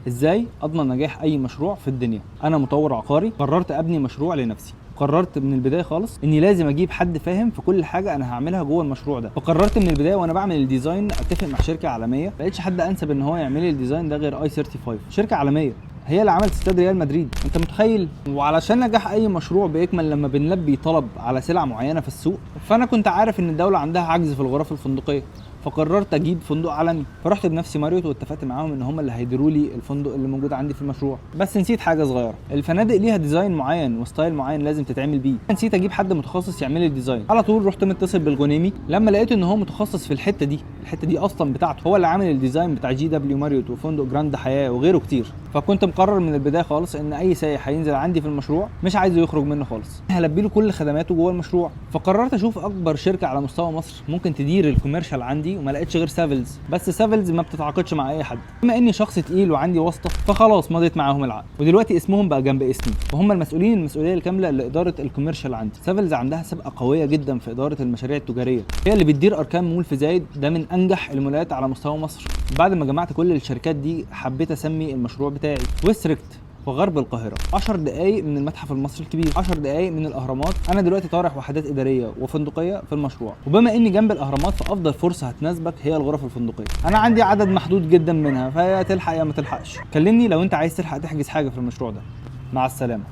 ازاي اضمن نجاح اي مشروع في الدنيا؟ انا مطور عقاري، قررت ابني مشروع لنفسي. قررت من البدايه خالص اني لازم اجيب حد فاهم في كل حاجه انا هعملها جوه المشروع ده. فقررت من البدايه وانا بعمل الديزاين اتفق مع شركه عالميه. ما لقيتش حد انسب ان هو يعمل لي الديزاين ده غير اي 35، شركه عالميه هي اللي عملت استاد ريال مدريد. انت متخيل؟ وعلشان نجاح اي مشروع بيكمل لما بنلبي طلب على سلع معينه في السوق. فانا كنت عارف ان الدوله عندها عجز في الغرف الفندقيه، فقررت اجيب فندق عالمي. فرحت بنفسي ماريوت واتفقت معاهم ان هم اللي هيديروا لي الفندق اللي موجود عندي في المشروع. بس نسيت حاجه صغيره، الفنادق ليها ديزاين معين وستايل معين لازم تتعمل بيه. نسيت اجيب حد متخصص يعمل لي الديزاين. على طول رحت متصل بالغنيمي لما لقيت ان هو متخصص في الحته دي اصلا بتاعته، هو اللي عامل الديزاين بتاع جي دبليو ماريوت وفندق جراند حياه وغيره كتير. فكنت مقرر من البدايه خالص ان اي سايح هينزل عندي في المشروع مش عايزه يخرج منه خالص، هلبي له كل خدماته جوه المشروع. فقررت اشوف اكبر شركه على مستوى مصر ممكن تدير الكوميرشال عندي، وما لقيتش غير سافلز. بس سافلز ما بتتعاقدش مع اي حد، بما اني شخص تقيل وعندي واسطه فخلاص مضيت معاهم العقد. ودلوقتي اسمهم بقى جنب اسمي، وهم المسؤولين المسؤوليه الكامله لاداره الكوميرشال عندي. سافلز عندها سابقه قويه جدا في اداره المشاريع التجاريه، هي اللي بتدير اركان مول في زايد، ده من انجح المولات على مستوى مصر. بعد ما جمعت كل الشركات دي حبيت اسمي المشروع بتاعي ويستريكت في غرب القاهره، 10 دقائق من المتحف المصري الكبير، 10 دقائق من الاهرامات. انا دلوقتي طارح وحدات اداريه وفندقيه في المشروع، وبما اني جنب الاهرامات فافضل فرصه هتناسبك هي الغرف الفندقيه. انا عندي عدد محدود جدا منها، فهي تلحق يا ما تلحقش. كلمني لو انت عايز تلحق تحجز حاجه في المشروع ده. مع السلامه.